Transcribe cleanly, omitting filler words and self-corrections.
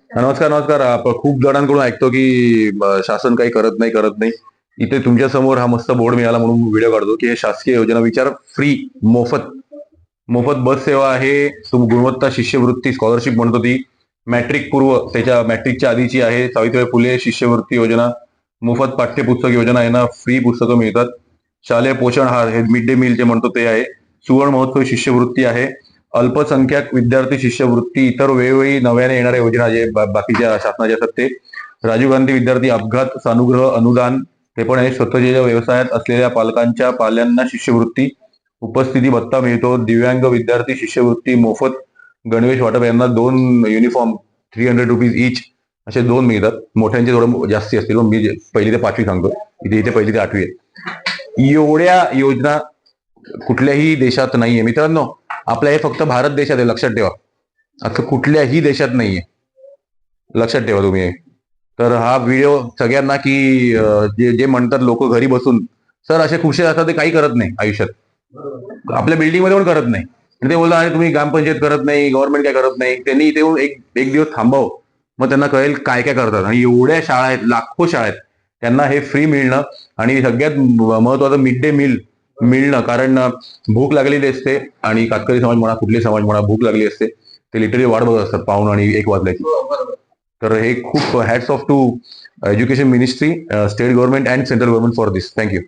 नमस्कार नमस्कार. आपण खूप जणांकडून ऐकतो की शासन काही करत नाही. इथे तुमच्या समोर हा मस्त बोर्ड मिळाला म्हणून व्हिडिओ काढतो की हे शासकीय योजना विचार फ्री, मोफत मोफत बस सेवा आहे. गुणवत्ता शिष्यवृत्ती स्कॉलरशिप म्हणतो ती मॅट्रिक पूर्व, त्याच्या मॅट्रिकच्या आधीची आहे. सावित्रीबाई फुले शिष्यवृत्ती योजना, मोफत पाठ्यपुस्तक योजना, यांना फ्री पुस्तकं मिळतात. शालेय पोषण आहार हे मिड डे मील जे म्हणतो ते आहे. सुवर्ण महोत्सव शिष्यवृत्ती आहे. अल्पसंख्याक विद्यार्थी शिष्यवृत्ती, इतर वेळोवेळी नव्याने येणाऱ्या योजना जे बाकीच्या शासनाच्या असतात ते. राजीव गांधी विद्यार्थी अपघात सानुग्रह अनुदान हे पण आहे. स्वतःच्या व्यवसायात असलेल्या पालकांच्या पाल्यांना शिष्यवृत्ती, उपस्थिती भत्ता मिळतो. दिव्यांग विद्यार्थी शिष्यवृत्ती मोफत. गणवेश वाटप, यांना 2 युनिफॉर्म ₹300 इच असे 2 मिळतात. मोठ्यांचे थोडं जास्ती असतील, मी पहिली ते 5वी सांगतो. इथे पहिली ते 8वी आहे. एवढ्या योजना कुठल्याही देशात नाहीये मित्रांनो. आपल्या हे फक्त भारत देशात आहे, लक्षात ठेवा. असं कुठल्याही देशात नाहीये, लक्षात ठेवा तुम्ही. तर हा व्हिडिओ सगळ्यांना की जे जे म्हणतात लोक घरी बसून सर असे खुशी असतात, ते काही करत नाही आयुष्यात. आपल्या बिल्डिंग मध्ये पण करत नाही. आणि ते बोलतात तुम्ही ग्रामपंचायत करत नाही, गव्हर्नमेंट काय करत नाही. त्यांनी इथे येऊन एक एक दिवस थांबावं, मग त्यांना कळेल काय काय करतात. आणि एवढ्या शाळा आहेत, लाखो शाळा आहेत, त्यांना हे फ्री मिळणं. आणि सगळ्यात महत्वाचं मिड डे मील मिळणं. कारण भूक लागलेली असते आणि कातकरी समाज म्हणा, कुठले समाज म्हणा, भूक लागली असते, ते लिटरली वाट बघत असतात पाऊण आणि 1 वाजल्याची. तर हे खूप hats off to education ministry, state government and central government for this. Thank you.